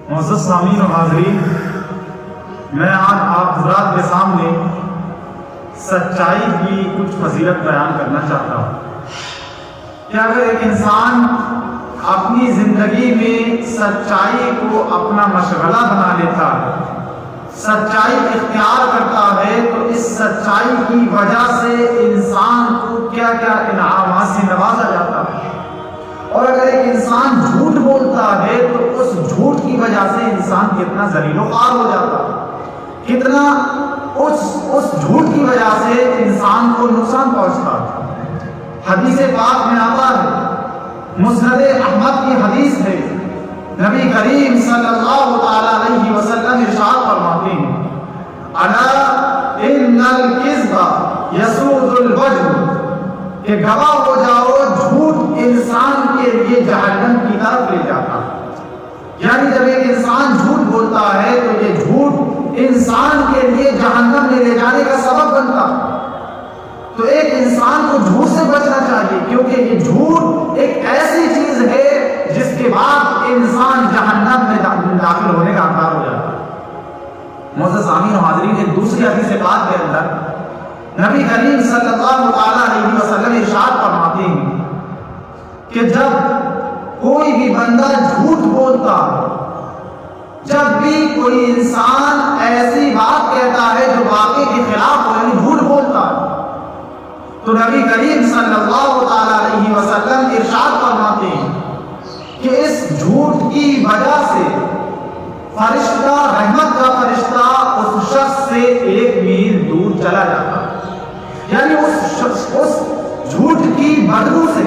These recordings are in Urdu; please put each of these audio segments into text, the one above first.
معزز سامعین و حاضرین، میں آج آپ حضرات کے سامنے سچائی کی کچھ فضیلت بیان کرنا چاہتا ہوں کہ اگر ایک انسان اپنی زندگی میں سچائی کو اپنا مشغلہ بنا لیتا ہے، سچائی اختیار کرتا ہے، تو اس سچائی کی وجہ سے انسان کو کیا کیا انعامات سے نوازا جاتا ہے۔ اور اگر ایک انسان جھوٹ بولتا ہے تو اس جھوٹ کی وجہ سے انسان کتنا ذلیل و خوار ہو جاتا ہے، کتنا اس جھوٹ کی وجہ سے انسان کو نقصان پہنچتا ہے۔ حدیث پاک میں آتا ہے، مسند احمد کی حدیث ہے، نبی کریم صلی اللہ تعالی علیہ وسلم ارشاد فرماتے ہیں، الا ان الکذب یسود الوجه، کہ گواہ ہو جاؤ جھوٹ انسان کے لیے جہنم کی طرف لے جاتا ہے۔ یعنی جب ایک انسان جھوٹ بولتا ہے تو یہ جھوٹ انسان کے لیے جہنم میں لے جانے کا سبب بنتا ہے۔ تو ایک انسان کو جھوٹ سے بچنا چاہیے، کیونکہ یہ جھوٹ ایک ایسی چیز ہے جس کے بعد انسان جہنم میں داخل ہونے کا حقدار ہو جاتا ہے۔ معزز سامعین و حاضرین، ایک دوسری حدیث پاک کے اندر نبی کریم صلی اللہ تعالی علیہ وسلم ارشاد فرماتے ہیں کہ جب کوئی بھی بندہ جھوٹ بولتا ہے، جب بھی کوئی انسان ایسی بات کہتا ہے جو واقعے کے خلاف ہو، یعنی جھوٹ بولتا ہے، تو نبی کریم صلی اللہ تعالی علیہ وسلم ارشاد فرماتے ہیں کہ اس جھوٹ کی وجہ سے فرشتہ، رحمت کا فرشتہ اس شخص سے 1 میل دور چلا جاتا ہے۔ یعنی اس جھوٹ کی بدبو سے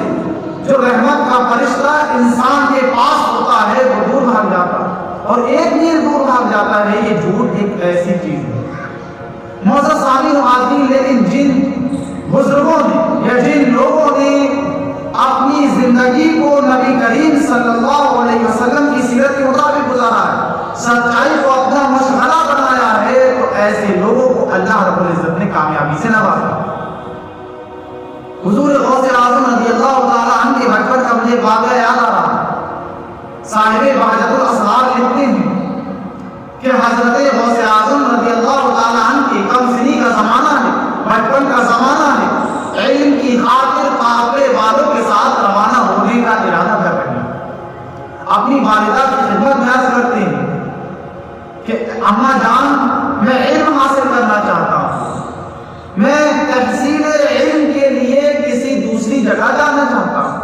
جو رحمت کا فرشتہ انسان کے پاس ہوتا ہے وہ دور بھاگ جاتا ہے، اور 1 میل دور بھاگ جاتا ہے۔ یہ جھوٹ ایک ایسی چیز ہے معزز سامعین و حاضرین، لیکن جن بزرگوں نے یا جن لوگوں نے اپنی زندگی کو نبی کریم صلی اللہ علیہ وسلم کی سیرت کے مطابق گزارا ہے، سچائی کو اپنا مشغلہ بنایا ہے، تو ایسے لوگوں کو اللہ رب العزت نے کامیابی سے نوازا۔ حضور غوث اعظم رضی اللہ تعالی عنہ کے بچپن کا مجھے واقعہ یاد آ رہا۔ صاحب بہجت الاسرار لکھتے ہیں کہ حضرت غوث اعظم رضی اللہ تعالی عنہ کے کم سنی کا زمانہ ہے، بچپن کا زمانہ ہے، علم کی خاطر قافلے والوں کے ساتھ روانہ ہونے کا ارادہ کر رہے ہیں۔ اپنی والدہ کی خدمت میں عرض کرتے ہیں کہ اماں جان، میں علم حاصل کرنا چاہتا ہوں، میں تحصیل علم کے لیے کسی دوسری جگہ جانا چاہتا ہوں۔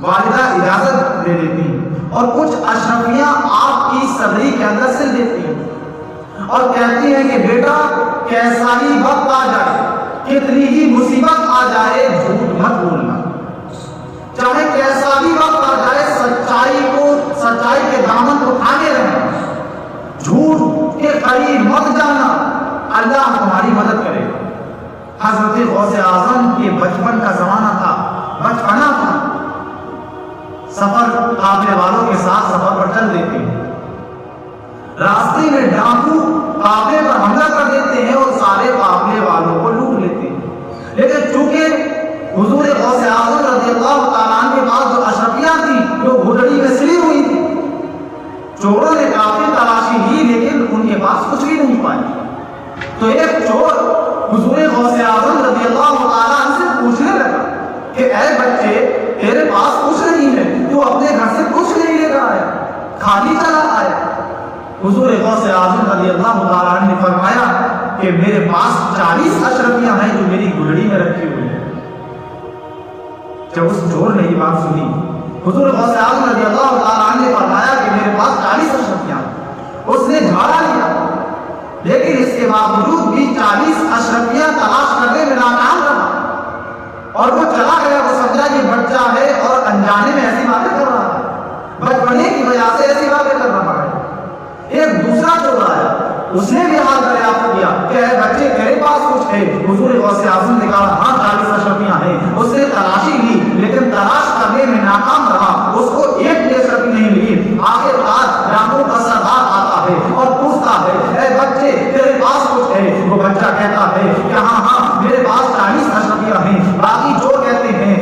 والدہ اجازت دے دیتی ہیں اور کچھ اشرفیاں آپ کی صدری کے اندر سل دیتی ہیں اور کہتی ہیں کہ بیٹا، کیسا ہی وقت آ جائے، کتنی ہی مصیبت آ جائے، جھوٹ مت بولنا، چاہے کیسا بھی وقت آ جائے، سچائی کے دامن کو تھامے رہنا، جھوٹ کے قریب مت جانا، اللہ تمہاری مدد کرے گا۔ حضرت غوث اعظم کے بچپن کا زمانہ تھا، بچپنا تھا، سفر قافلے والوں کے ساتھ سفر پر چل دیتے ہیں، راستے میں ڈاکو قافلے پر حملہ کر دیتے ہیں اور سارے قافلے والوں کو لوٹ لیتے ہیں۔ لیکن چونکہ حضور غوث اعظم رضی اللہ تعالیٰ عنہ کے پاس جو اشرفیاں تھیں جو گھڑی میں سلی ہوئی تھی، چوروں نے کافی تلاشی لی لیکن ان کے پاس کچھ بھی نہیں پائی۔ تو ایک چور حضور غوث اعظم رضی اللہ تعالیٰ عنہ سے پوچھنے لگا کہ اے بچے، تیرے پاس کچھ نہیں ہے، تو اپنے گھر سے کچھ نہیں لے کر آیا، خالی چلا آیا۔ حضور غوث اعظم رضی اللہ تعالیٰ عنہ نے فرمایا کہ میرے پاس 40 اشرفیاں ہیں جو میری گھڑی میں رکھی ہوئی ہیں۔ جب اس چور نے یہ بات سنی، حضور غوث اعظم رضی اللہ تعالیٰ عنہ نے فرمایا کہ میرے پاس 40 اشرفیاں ہیں۔ اس نے جھاڑا لیا، لیکن اس کے باوجود بھی 40 اشرفیاں تلاش کرنے میں ناکام رہا، اور وہ چلا گیا۔ وہ سمجھا یہ بچہ ہے اور انجانے میں ایسی باتیں کر رہا ہے، بچپنے کی وجہ سے ایسی باتیں کر رہا ہے۔ ایک دوسرا چور آیا، اس نے بھی حال دریافت کیا کہ اے بچے، تیرے پاس کچھ ہے؟ حضور غوث اعظم نے کہا ہاں 40 اشرفیاں ہیں۔ اس نے تلاشی لی لیکن تلاش کرنے میں ناکام رہا، اس کو ایک بھی اشرفی نہیں ملی۔ آخرکار ڈاکو کا سردار آتا ہے اور پوچھتا ہے اے بچے، تیرے پاس کچھ ہے؟ وہ بچہ کہتا ہے کہ ہاں میرے پاس 40 اشرفیاں ہیں۔ باقی چور کہتے ہیں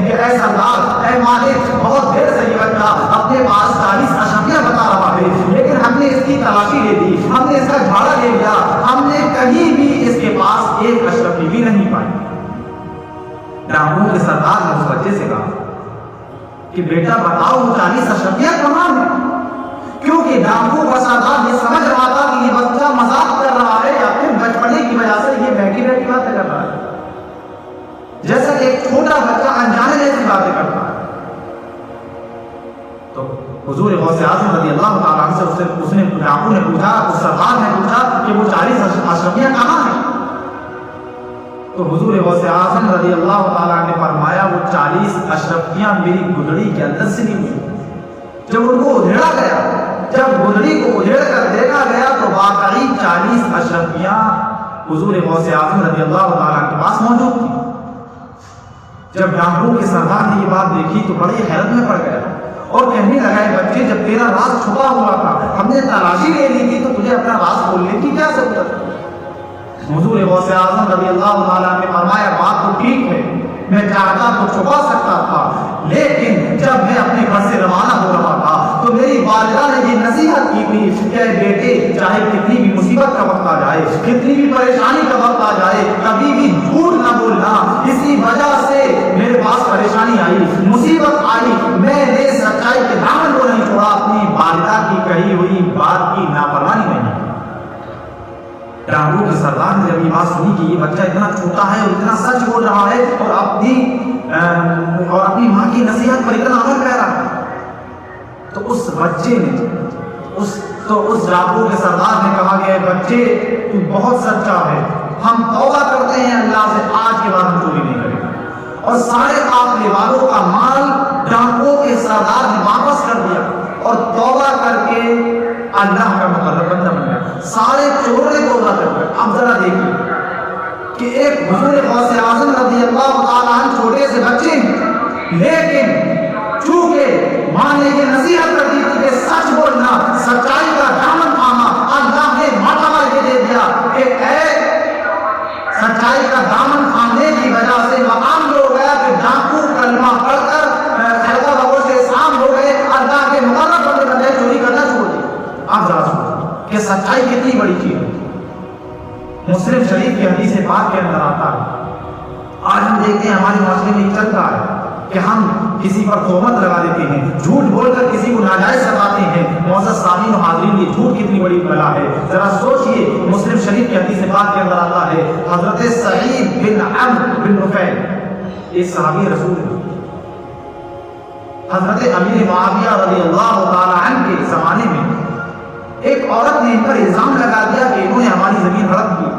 کہ اے سردار، اے مالک، بہت دیر سے یہ بچہ اپنے پاس کہ بیٹا بتاؤ وہ 40 اشرفیاں کہاں ہیں؟ کیونکہ ڈاکو بسادار یہ سمجھ رہا تھا کہ یہ بچہ مذاق کر رہا ہے یا پھر بچپنے کی وجہ سے یہ بیٹھی بیٹھی باتیں کر رہا ہے، جیسا کہ ایک چھوٹا بچہ انجانے جیسی باتیں کرتا ہے۔ تو حضور غوث اعظم رضی اللہ تعالیٰ عنہ سے اس نے ڈاکو نے پوچھا، اس سردار نے پوچھا کہ وہ 40 اشرفیاں کہاں ہیں؟ تو حضور غوث اعظم رضی اللہ تعالیٰ نے فرمایا وہ 40 اشرفیاں میری گدڑی کے اندر سے نہیں ہوئی۔ جب ان کو ادھیڑا گیا، جب گدڑی کو ادھیڑ کر دیکھا گیا تو واقعی 40 اشرفیاں حضور غوث اعظم رضی اللہ تعالیٰ کے پاس موجود تھی۔ جب ڈاکو کے سردار نے یہ بات دیکھی تو بڑی حیرت میں پڑ گیا اور کہنے لگا ہے بچے جب تیرا راز چھپا ہوا تھا ہم نے تلاشی لے لی تھی تو تجھے اپنا راز کھولنے کی کیا ضرورت ہے؟ حضور غوث اعظم رضی اللہ تعالیٰ نے فرمایا بات تو ٹھیک ہے، میں چاہتا تو چھپا سکتا تھا، لیکن جب میں اپنے گھر سے روانہ ہو رہا تھا تو میری والدہ نے یہ نصیحت کی تھی کہ بیٹے چاہے کتنی بھی مصیبت کا وقت آ جائے، کتنی بھی پریشانی کا وقت آ جائے، کبھی بھی جھوٹ نہ بولنا۔ اسی وجہ سے میرے پاس پریشانی آئی، مصیبت آئی، میں نے سچائی کے دامن کو نہیں چھوڑا، اپنی والدہ کی کہی ہوئی بات کی نافرمانی نہیں۔ ڈاکو کے سردار نے جب یہ بات سنی کہ یہ بچہ اتنا چھوٹا ہے اور اتنا سچ بول رہا ہے اور اپنی ماں کی نصیحت پر اتنا عمل کر رہا ہے، تو اس بچے نے اس ڈاکو کے سردار نے کہا کہ بچے تو بہت سچا ہے، ہم توبہ کرتے ہیں اللہ سے، آج کے بعد ہم چوری نہیں کریں گے۔ اور سارے قافلے والوں کا مال ڈاکو کے سردار نے واپس کر دیا اور توبہ کر کے اللہ کا مقرر بندہ بن گیا، سارے چوروں نے توبہ کر دیا۔ اب ذرا دیکھیے کہ ایک حضور غوث اعظم رضی اللہ تعالیٰ عنہ چھوٹے سے بچے ہیں، لیکن چونکہ ماں نے یہ نصیحت کر دی تھی کہ سچ بولنا، سچائی کا دامن تھاما، اللہ نے مرتبہ یہ دے دیا کہ اے سچائی کا دامن تھامنے کی وجہ سے مقام یہ ہو گیا کہ ڈاکو کلمہ پڑھ کر حلقہ بابوں سے سام ہو گئے، اللہ کے مقرر بندے بن گئے، چوری کرنا چھوڑ دیا۔ آپ ذرا سوچیں کہ سچائی کتنی بڑی چیز ہے۔ مسلم شریف کی حدیث پاک کے اندر آتا ہے، آج ہم دیکھتے ہیں ہمارے معاشرے میں چل رہا ہے کہ ہم کسی پر تہمت لگا دیتے ہیں، جھوٹ بول کر کسی کو ناجائز سمجھاتے ہیں۔ معزز سامعین و حاضرین، یہ جھوٹ کتنی بڑی بلا ہے، ذرا سوچئے۔ مسلم شریف کی حدیث پاک کے اندر آتا ہے، حضرت سعید بن عمرو بن نفیل ایک صحابی رسول ہیں، حضرت امیر معاویہ رضی اللہ تعالی عنہ کے زمانے میں ایک عورت نے ان پر الزام لگا دیا کہ انہوں نے ہماری زمین ہڑپ کی،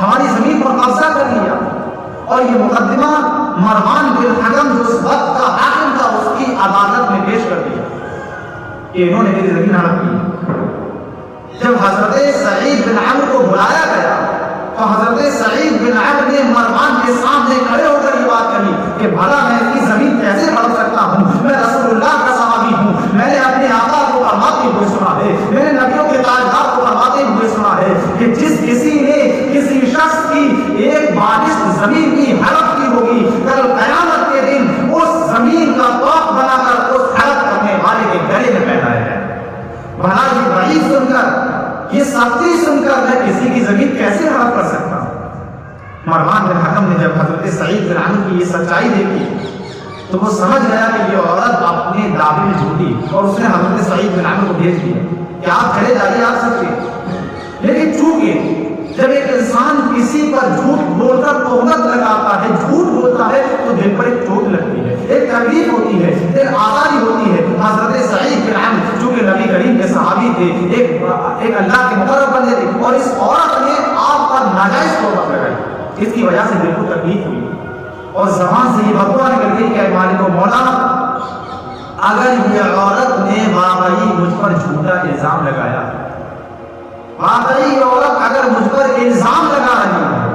ہماری زمین پر قبضہ کر لیا، اور یہ مقدمہ مروان بن حکم جو اس وقت کا حاکم تھا اس کی عدالت میں پیش کر دیا کہ انہوں نے میری زمین ہڑپ کی۔ جب حضرت سعید بن عمرو کو بلایا گیا تو حضرت سعید بن عمرو نے مروان کے سامنے کھڑے ہو کر یہ بات کہی کہ بھلا میں اس کی زمین کیسے ہڑپ سکتا ہوں، میں رسول اللہ کا صحابی ہوں، میں نے اپنے آقا کو فرماتے ہوئے سنا ہے، میں نے نبیوں کے تاجدار کو فرماتے ہوئے سنا ہے کہ جس کسی نے کسی شخص کی ایک بارش زمین کی ہڑپ کی ہوگی، کل قیامت کے دن اس زمین کا توق بنا کر اس ہڑپ کرنے والے کے گلے میں پہنایا جائے۔ بھلا یہ وعید سن کر، یہ سختی سن کر میں کسی کی زمین کیسے ہڑپ کر سکتا ہوں؟ مروان بن حکم نے جب حضرت سعید بن عمرو کی یہ سچائی دیکھی تو وہ سمجھ گیا کہ یہ عورت اپنے دعوے میں جھوٹی، اور اس نے حضرت سعید بن عمرو کو بھیج دیا کہ آپ چلے جائیے، آپ سچے۔ لیکن چونکہ جب ایک انسان کسی پر جھوٹ بول کر تہمت لگاتا ہے، جھوٹ بولتا ہے، تو دل پر ایک چوٹ لگتی ہے، ایک تکلیف ہوتی ہے، ایک آزاری ہوتی ہے۔ حضرت سعید بن عمرو چونکہ نبی کریم کے صحابی تھے، ایک اللہ کے مقرب بندے تھے، اور اس عورت نے آپ پر ناجائز تہمت لگائی، اس کی وجہ سے دل کو تکلیف ہوئی اور زبان سے یہ بھگوا نکل گئی کہ مالک و مولا، اگر یہ عورت نے واقعی مجھ پر جھوٹا الزام لگایا، واقعی یہ عورت اگر مجھ پر الزام لگا رہی ہے،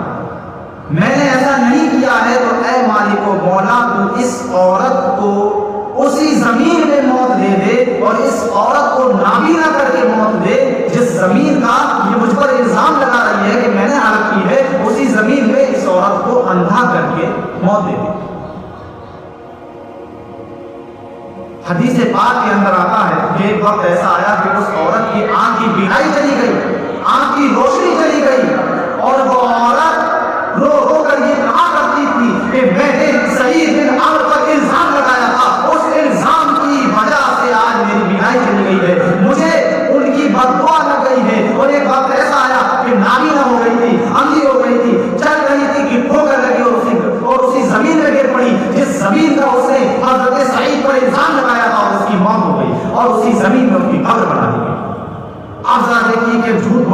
میں نے ایسا نہیں کیا ہے، تو اے مالک و مولا تو اس عورت کو اسی زمین میں موت دے دے، اور اس عورت کو نابینا کر کے موت دے جس زمین کا یہ مجھ پر الزام لگا رہی ہے کہ میں نے ہڑپ کی ہے، اسی زمین میں اس عورت کو اندھا کر کے موت دے دے۔ حدیث پاک کے اندر آتا ہے کہ ایک وقت ایسا آیا کہ اس عورت کی آنکھ کی بینائی چلی گئی، آنکھ کی روشنی چلی گئی، اور وہ عورت رو رو کر یہ کہا کرتی تھی کہ میں نے سعید بن عمرو پر الزام لگایا تھا، اس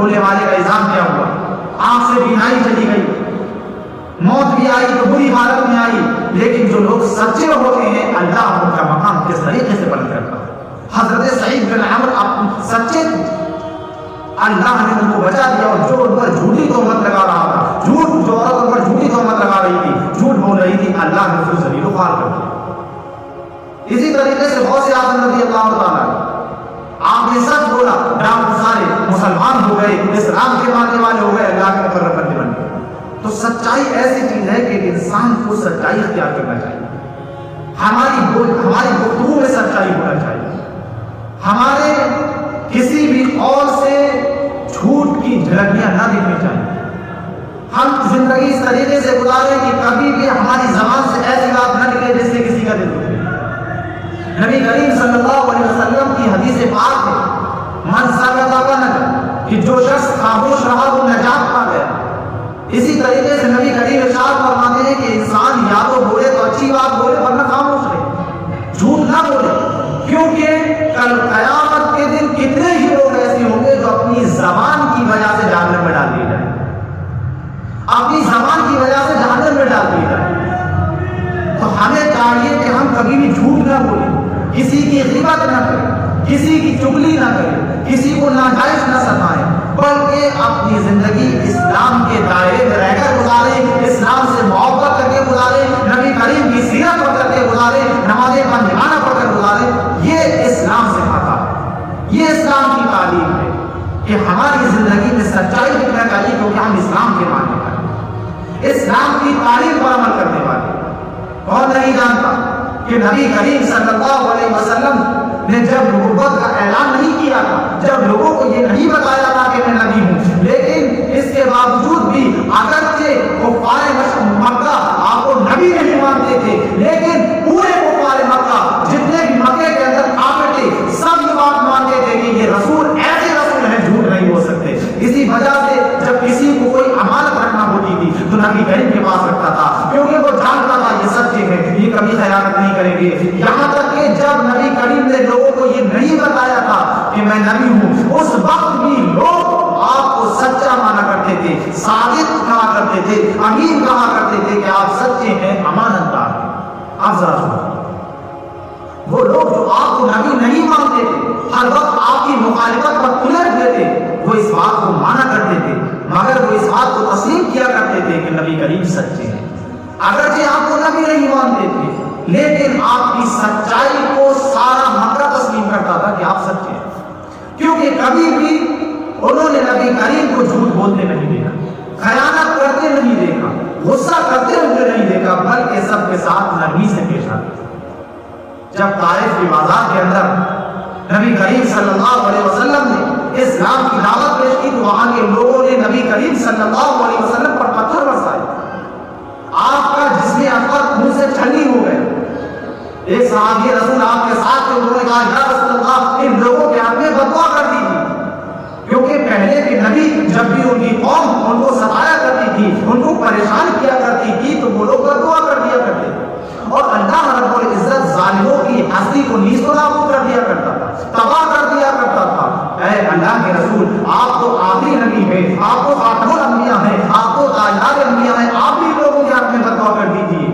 بولنے والے کا الزام کیا ہوا؟ آنکھ سے بینائی چلی گئی، موت بھی آئی تو بری حالت میں آئی، لیکن جو لوگ سچے ہوتے ہیں اللہ ان کا مقام کس طریقے سے بلند کرتا ہے۔ حضرت سعید بن عمرو سچے تھے، اللہ نے ان کو بچا دیا، اور جو ان پر جھوٹی تہمت لگا رہا تھا، جو عورت ان پر جھوٹی تہمت لگا رہی تھی، جھوٹ بول رہی تھی، اللہ نے اس کو ذلیل و خوار کر دیا۔ اسی طریقے سے غوث اعظم رضی اللہ تعالیٰ، آپ نے سچ بولا، ڈاکو سارے مسلمان ہو گئے، اسلام کے ماننے والے ہو گئے، اللہ کے مقرب بندے بن گئے۔ تو سچائی ایسی چیز ہے کہ انسان کو سچائی اختیار کرنا چاہیے، ہماری گفتگو میں سچائی ہونا چاہیے، ہمارے کسی بھی قول سے جھوٹ کی جھلکیاں نہ دکھنی چاہیے۔ ہم زندگی اس طریقے سے گزاریں کہ کبھی بھی ہماری زبان سے ایسی بات نہ نکلے جس سے کسی کا دل دکھے۔ نبی کریم صلی اللہ علیہ وسلم کی حدیث پاک ہے، من سکت فنجا، کہ جو شخص خاموش رہا وہ نجات پا گیا۔ اسی طریقے سے نبی کریم ارشاد فرماتے ہیں کہ انسان یا تو بولے تو اچھی بات بولے ورنہ خاموش رہے، جھوٹ نہ بولے، کیونکہ کل قیامت کے دن کتنے ہی لوگ ایسے ہوں گے جو اپنی زبان کی وجہ سے جہنم میں ڈال دیے جائیں، اپنی زبان کی وجہ سے جہنم میں ڈال دیے جائیں۔ تو ہمیں چاہیے کہ ہم کبھی بھی جھوٹ نہ بولیں، کسی کی غیبت نہ کریں، کسی کی چغلی نہ کریں، کسی کو ناجائز نہ ستائیں، بلکہ اپنی زندگی اسلام کے دائرے میں رہ کر گزاریں، اسلام سے محبت کر کے گزاریں، نبی کریم کی سیرت پڑھ کر کے گزاریں، نمازیں پنجگانہ پڑھ کر گزاریں۔ یہ اسلام سکھاتا ہے، یہ اسلام کی تعلیم ہے کہ ہماری زندگی میں سچائی دکھنا چاہیے، کیونکہ ہم اسلام کے ماننے والے، اسلام کی تعلیم پر عمل کرنے والے۔ کون نہیں جانتا کہ نبی کریم صلی اللہ علیہ وسلم نے جب نبوت کا اعلان نہیں کیا تھا، جب لوگوں کو یہ نہیں بتایا تھا کہ میں نبی ہوں، لیکن اس کے باوجود بھی اگرچہ کفار مکہ آپ کو نبی نہیں مانتے تھے، لیکن پورے کفار مکہ جتنے بھی مکے کے اندر کافر تھے، سب یہ بات مانتے تھے کہ یہ رسول ایسے رسول ہیں جھوٹ نہیں ہو سکتے۔ اسی وجہ سے جب کسی کو کوئی امانت رکھنا ہوتی تھی تو نبی کریم کے پاس رکھتا تھا، کیونکہ وہ جانتا تھا یہ سچے ہیں، یہ کبھی خیانت نہیں کریں گے۔ یہاں تک کہ جب نبی کریم نے لوگوں کو یہ نہیں بتایا تھا کہ میں نبی ہوں، اس وقت بھی لوگ آپ کو سچا مانا کرتے تھے، صادق کہا کرتے تھے، امین کہا کرتے تھے کہ آپ سچے ہیں، امانت دار ہیں۔ آپ ذرا سنیں، وہ لوگ جو آپ کو نبی نہیں مانتے تھے، ہر وقت آپ کی مخالفت پر تلے ہوئے تھے، وہ اس بات کو مانا کرتے تھے، مگر وہ اس بات کو تسلیم کیا کرتے تھے کہ نبی کریم سچے ہیں۔ اگرچہ آپ کو نبی نہیں مانتے تھے، لیکن آپ کی سچائی کو سارا مکہ تسلیم کرتا تھا کہ آپ سچے ہیں، کیونکہ کبھی بھی انہوں نے نبی کریم کو جھوٹ بولتے نہیں دیکھا، خیانت کرتے نہیں دیکھا، غصہ کرتے ہوئے نہیں دیکھا، بلکہ سب کے ساتھ نرمی سے پیش آتے۔ جب طائف کے بازار کے اندر نبی کریم صلی اللہ علیہ وسلم نے اسلام کی دعوت پیش کی تو وہاں کے لوگوں نے نبی کریم صلی اللہ علیہ وسلم پر پتھر برسائے، آپ کا جسم اکبر خون سے چھلنی ہو گئے۔ ایک صحابی رسول آپ کے ساتھ تھے، انہوں نے کہا یا رسول اللہ ان لوگوں کے حق میں بددعا کر دیجیے، کیونکہ پہلے کے نبی جب بھی ان کی قوم ان کو ستایا کرتی تھی، ان کو پریشان کیا کرتی تھی تو وہ لوگ بددعا کر دیا کرتے تھے، اور اللہ رب العزت ظالموں کی ہستی کو نیست و نابود کر دیا کرتا تھا، تباہ کر دیا کرتا تھا۔ اے اللہ کے رسول، آپ تو آخری نبی ہیں، آپ تو خاتم الانبیاء ہیں، آپ تو تاجدار انبیاء ہیں، آپ بھی لوگوں کے حق میں بددعا کر دیجیے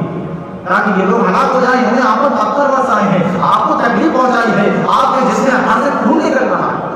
تاکہ یہ لوگ ہلاک ہو جائیں۔ انہوں نے آپ کو پتھر برسائے ہیں، آپ کو تکلیف پہنچائی ہے، آپ کے جسم ہر سے خون نکل رہا ہے،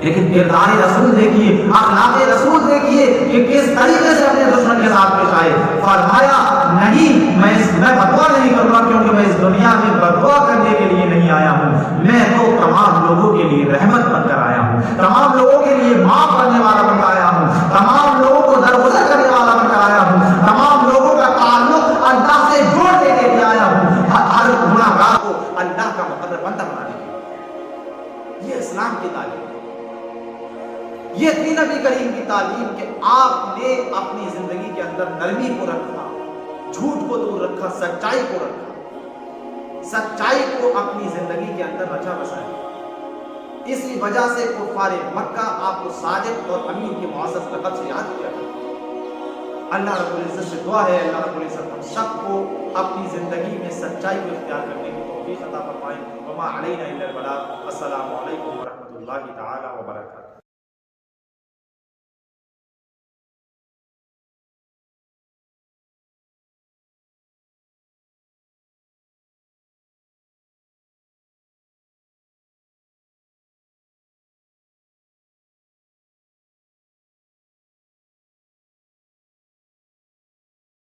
لیکن کردار رسول دیکھیے، اخلاق رسول دیکھیے کہ کس طریقے سے اپنے دشمن کے ساتھ پیش آئے۔ فرمایا نہیں، میں بددعا نہیں کروں گا، کیونکہ میں اس دنیا میں بددعا کرنے کے لیے نہیں آیا ہوں، میں تو تمام لوگوں کے لیے رحمت بن کر آیا ہوں، تمام لوگوں کے لیے معاف کرنے والا بن کر آیا ہوں، تمام لوگوں کو درگزر کرنے والا بن کر آیا ہوں، تمام لوگوں کا تعلق اللہ سے جوڑنے کے لیے آیا ہوں، ہر گناہگار کو اللہ کا مقرب بندہ بنانے کے لیے۔ یہ اسلام کی تعلیم، یہ تھی نبی کریم کی تعلیم کہ آپ نے اپنی زندگی کے اندر نرمی کو رکھا، جھوٹ کو دور رکھا، سچائی کو رکھا، سچائی کو اپنی زندگی کے اندر رچا بسایا۔ اسی وجہ سے کفار مکہ آپ کو صادق اور امین کے معزز لقب سے یاد کیا۔ اللہ رب العزت سے دعا ہے اللہ رب العزت ہم سب کو اپنی زندگی میں سچائی کو اختیار کرنے کی توفیق عطا فرمائے۔ وما علینا الا البلاغ۔ السلام علیکم ورحمۃ اللہ تعالی وبرکاتہ۔